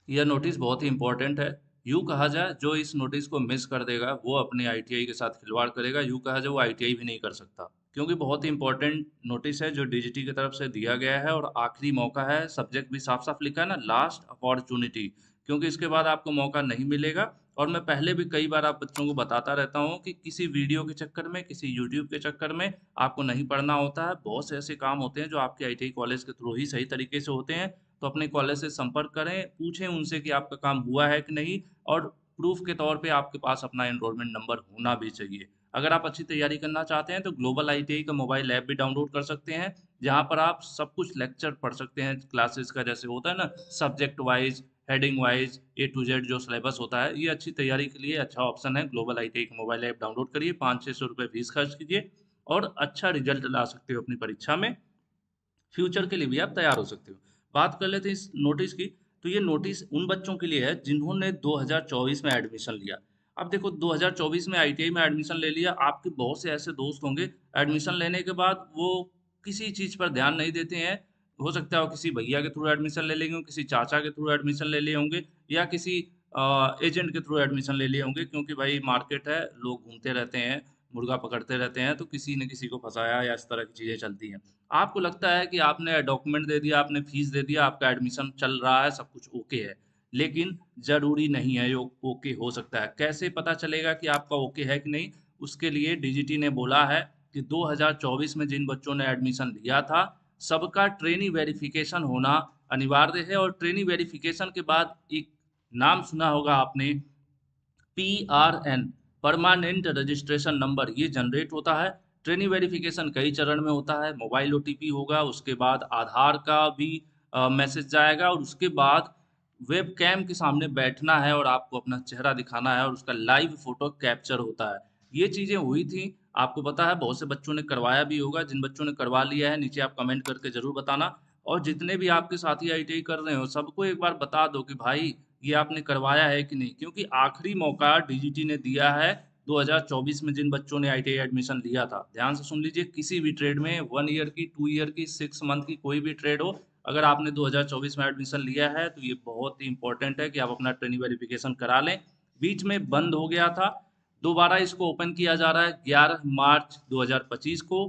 यह नोटिस बहुत ही इंपॉर्टेंट है। यूँ कहा जाए जो इस नोटिस को मिस कर देगा वो अपने आईटीआई के साथ खिलवाड़ करेगा। यूँ कहा जाए वो आईटीआई भी नहीं कर सकता, क्योंकि बहुत ही इंपॉर्टेंट नोटिस है जो डीजीटी की तरफ से दिया गया है और आखिरी मौका है। सब्जेक्ट भी साफ साफ लिखा है ना, लास्ट अपॉर्चुनिटी, क्योंकि इसके बाद आपको मौका नहीं मिलेगा। और मैं पहले भी कई बार आप बच्चों को बताता रहता हूँ कि किसी वीडियो के चक्कर में, किसी यूट्यूब के चक्कर में आपको नहीं पढ़ना होता है। बहुत से ऐसे काम होते हैं जो आपके आईटीआई कॉलेज के थ्रू ही सही तरीके से होते हैं। तो अपने कॉलेज से संपर्क करें, पूछें उनसे कि आपका काम हुआ है कि नहीं, और प्रूफ के तौर पे आपके पास अपना एनरोलमेंट नंबर होना भी चाहिए। अगर आप अच्छी तैयारी करना चाहते हैं तो ग्लोबल आईटीआई का मोबाइल ऐप भी डाउनलोड कर सकते हैं, जहाँ पर आप सब कुछ लेक्चर पढ़ सकते हैं क्लासेस का, जैसे होता है ना subject wise, heading wise, A to Z जो सिलेबस होता है। ये अच्छी तैयारी के लिए अच्छा ऑप्शन है। ग्लोबल आईटीआई का मोबाइल ऐप डाउनलोड करिए, 500-600 रुपये फीस खर्च कीजिए और अच्छा रिजल्ट ला सकते हो अपनी परीक्षा में। फ्यूचर के लिए भी आप तैयार हो सकते हो। बात कर लेते हैं इस नोटिस की। तो ये नोटिस उन बच्चों के लिए है जिन्होंने 2024 में एडमिशन लिया। अब देखो 2024 में आईटीआई में एडमिशन ले लिया, आपके बहुत से ऐसे दोस्त होंगे एडमिशन लेने के बाद वो किसी चीज़ पर ध्यान नहीं देते हैं। हो सकता है वो किसी भैया के थ्रू एडमिशन ले लेंगे, किसी चाचा के थ्रू एडमिशन ले लिए होंगे, या किसी एजेंट के थ्रू एडमिशन ले लिए होंगे, क्योंकि भाई मार्केट है, लोग घूमते रहते हैं, मुर्गा पकड़ते रहते हैं, तो किसी ने किसी को फंसाया या इस तरह की चीज़ें चलती हैं। आपको लगता है कि आपने डॉक्यूमेंट दे दिया, आपने फीस दे दिया, आपका एडमिशन चल रहा है, सब कुछ ओके है, लेकिन ज़रूरी नहीं है ये ओके हो सकता है। कैसे पता चलेगा कि आपका ओके है कि नहीं? उसके लिए डीजीटी ने बोला है कि 2024 में जिन बच्चों ने एडमिशन लिया था, सबका ट्रेनी वेरिफिकेशन होना अनिवार्य है। और ट्रेनी वेरिफिकेशन के बाद एक नाम सुना होगा आपने, PRN, परमानेंट रजिस्ट्रेशन नंबर, ये जनरेट होता है। ट्रेनिंग वेरिफिकेशन कई चरण में होता है। मोबाइल ओटीपी होगा, उसके बाद आधार का भी मैसेज जाएगा, और उसके बाद वेब कैम के सामने बैठना है और आपको अपना चेहरा दिखाना है और उसका लाइव फोटो कैप्चर होता है। ये चीज़ें हुई थी, आपको पता है, बहुत से बच्चों ने करवाया भी होगा। जिन बच्चों ने करवा लिया है नीचे आप कमेंट करके ज़रूर बताना। और जितने भी आपके साथी आईटीआई कर रहे हो सबको एक बार बता दो कि भाई ये आपने करवाया है कि नहीं, क्योंकि आखिरी मौका डीजीटी ने दिया है 2024 में जिन बच्चों ने आईटीआई एडमिशन लिया था। ध्यान से सुन लीजिए, किसी भी ट्रेड में 1 ईयर की, 2 ईयर की, 6 मंथ की, कोई भी ट्रेड हो, अगर आपने 2024 में एडमिशन लिया है तो ये बहुत ही इंपॉर्टेंट है कि आप अपना ट्रेनिंग वेरिफिकेशन करा लें। बीच में बंद हो गया था, दोबारा इसको ओपन किया जा रहा है 11 मार्च 2025 को।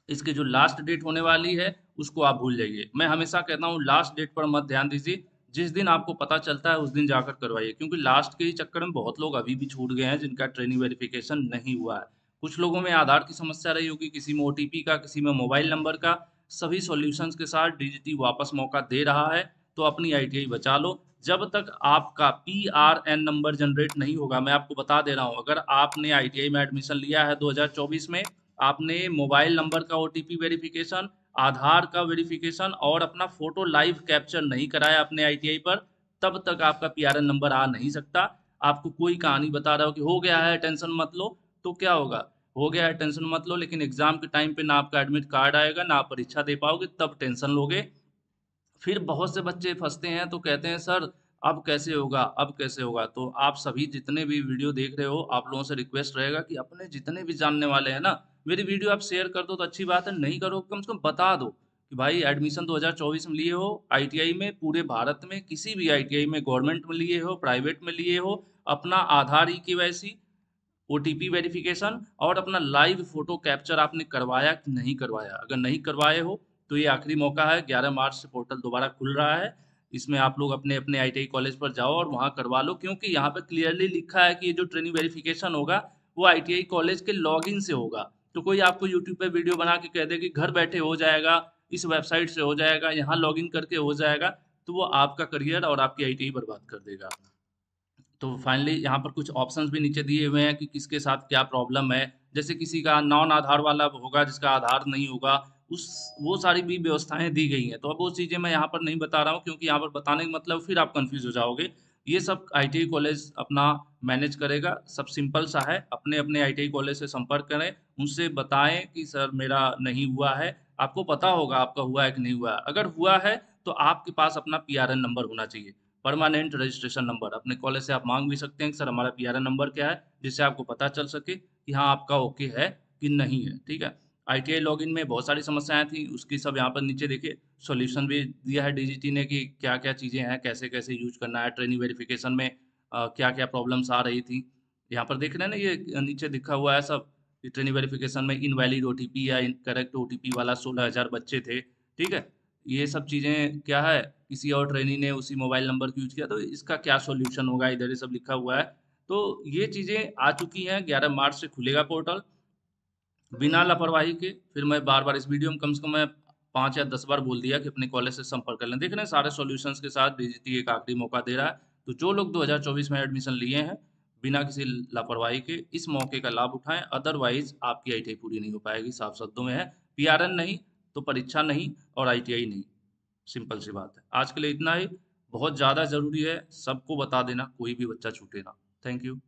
इसकी जो लास्ट डेट होने वाली है उसको आप भूल जाइए। मैं हमेशा कहता हूँ लास्ट डेट पर मत ध्यान दीजिए, जिस दिन आपको पता चलता है उस दिन जाकर करवाइए, क्योंकि लास्ट के ही चक्कर में बहुत लोग अभी भी छूट गए हैं जिनका ट्रेनिंग वेरिफिकेशन नहीं हुआ है। कुछ लोगों में आधार की समस्या रही होगी, किसी में ओटीपी का, किसी में मोबाइल नंबर का। सभी सॉल्यूशंस के साथ डीजीटी वापस मौका दे रहा है, तो अपनी आईटीआई बचा लो। जब तक आपका PRN नंबर जनरेट नहीं होगा, मैं आपको बता दे रहा हूँ, अगर आपने आईटीआई में एडमिशन लिया है 2024 में, आपने मोबाइल नंबर का ओटीपी वेरिफिकेशन, आधार का वेरिफिकेशन और अपना फोटो लाइव कैप्चर नहीं कराया अपने आईटीआई पर, तब तक आपका पीआरएन नंबर आ नहीं सकता। आपको कोई कहानी बता रहा हो कि हो गया है टेंशन मत लो, तो क्या होगा? हो गया है टेंशन मत लो, लेकिन एग्जाम के टाइम पे ना आपका एडमिट कार्ड आएगा, ना आप परीक्षा दे पाओगे, तब टेंशन लोगे। फिर बहुत से बच्चे फंसते हैं तो कहते हैं सर अब कैसे होगा, अब कैसे होगा? तो आप सभी जितने भी वीडियो देख रहे हो, आप लोगों से रिक्वेस्ट रहेगा कि अपने जितने भी जानने वाले हैं ना, मेरी वीडियो आप शेयर कर दो तो अच्छी बात है, नहीं करो कम से कम बता दो कि भाई एडमिशन 2024 में लिए हो आईटीआई में, पूरे भारत में किसी भी आईटीआई में, गवर्नमेंट में लिए हो, प्राइवेट में लिए हो, अपना आधार ई-केवाईसी, ओटीपी वेरिफिकेशन और अपना लाइव फोटो कैप्चर आपने करवाया कि नहीं करवाया। अगर नहीं करवाए हो तो ये आखिरी मौका है, 11 मार्च से पोर्टल दोबारा खुल रहा है। इसमें आप लोग अपने अपने आईटीआई कॉलेज पर जाओ और वहाँ करवा लो, क्योंकि यहाँ पे क्लियरली लिखा है कि ये जो ट्रेनिंग वेरिफिकेशन होगा वो आईटीआई कॉलेज के लॉगिन से होगा। तो कोई आपको यूट्यूब पे वीडियो बना के कह दे कि घर बैठे हो जाएगा, इस वेबसाइट से हो जाएगा, यहाँ लॉगिन करके हो जाएगा, तो वो आपका करियर और आपकी आईटीआई बर्बाद कर देगा। तो फाइनली यहाँ पर कुछ ऑप्शंस भी नीचे दिए हुए हैं कि किसके साथ क्या प्रॉब्लम है। जैसे किसी का नॉन आधार वाला होगा, जिसका आधार नहीं होगा, उस वो सारी भी व्यवस्थाएं दी गई हैं। तो अब वो चीज़ें मैं यहाँ पर नहीं बता रहा हूँ, क्योंकि यहाँ पर बताने का मतलब फिर आप कंफ्यूज हो जाओगे। ये सब आईटीआई कॉलेज अपना मैनेज करेगा, सब सिंपल सा है। अपने अपने आईटीआई कॉलेज से संपर्क करें, उनसे बताएं कि सर मेरा नहीं हुआ है। आपको पता होगा आपका हुआ है कि नहीं हुआ है। अगर हुआ है तो आपके पास अपना पीआरएन नंबर होना चाहिए, परमानेंट रजिस्ट्रेशन नंबर। अपने कॉलेज से आप मांग भी सकते हैं कि सर हमारा पीआरएन नंबर क्या है, जिससे आपको पता चल सके कि हाँ आपका ओके है कि नहीं है। ठीक है। आईटीआई लॉगिन में बहुत सारी समस्याएं थी, उसकी सब यहाँ पर नीचे देखिए सॉल्यूशन भी दिया है डीजीटी ने कि क्या क्या चीज़ें हैं, कैसे कैसे यूज करना है। ट्रेनिंग वेरिफिकेशन में क्या क्या प्रॉब्लम्स आ रही थी, यहाँ पर देख रहे हैं ना, ये नीचे लिखा हुआ है सब। ट्रेनिंग वेरिफिकेशन में इनवैलिड ओटीपी या इनकरेक्ट ओटीपी वाला 16,000 बच्चे थे, ठीक है। ये सब चीज़ें क्या है, किसी और ट्रेनी ने उसी मोबाइल नंबर को यूज किया, तो इसका क्या सॉल्यूशन होगा, इधर ये सब लिखा हुआ है। तो ये चीज़ें आ चुकी हैं, 11 मार्च से खुलेगा पोर्टल बिना लापरवाही के। फिर मैं बार बार इस वीडियो में कम से कम मैं 5 या 10 बार बोल दिया कि अपने कॉलेज से संपर्क कर लें। देख रहे हैं सारे सॉल्यूशंस के साथ डीजीटी एक आखिरी मौका दे रहा है। तो जो लोग 2024 में एडमिशन लिए हैं बिना किसी लापरवाही के, इस मौके का लाभ उठाएं, अदरवाइज आपकी आईटीआई पूरी नहीं हो पाएगी। साफ शब्दों में है, पीआरएन नहीं तो परीक्षा नहीं और आईटीआई नहीं, सिंपल सी बात है। आज के लिए इतना ही, बहुत ज़्यादा ज़रूरी है सबको बता देना, कोई भी बच्चा छूटे ना। Thank you.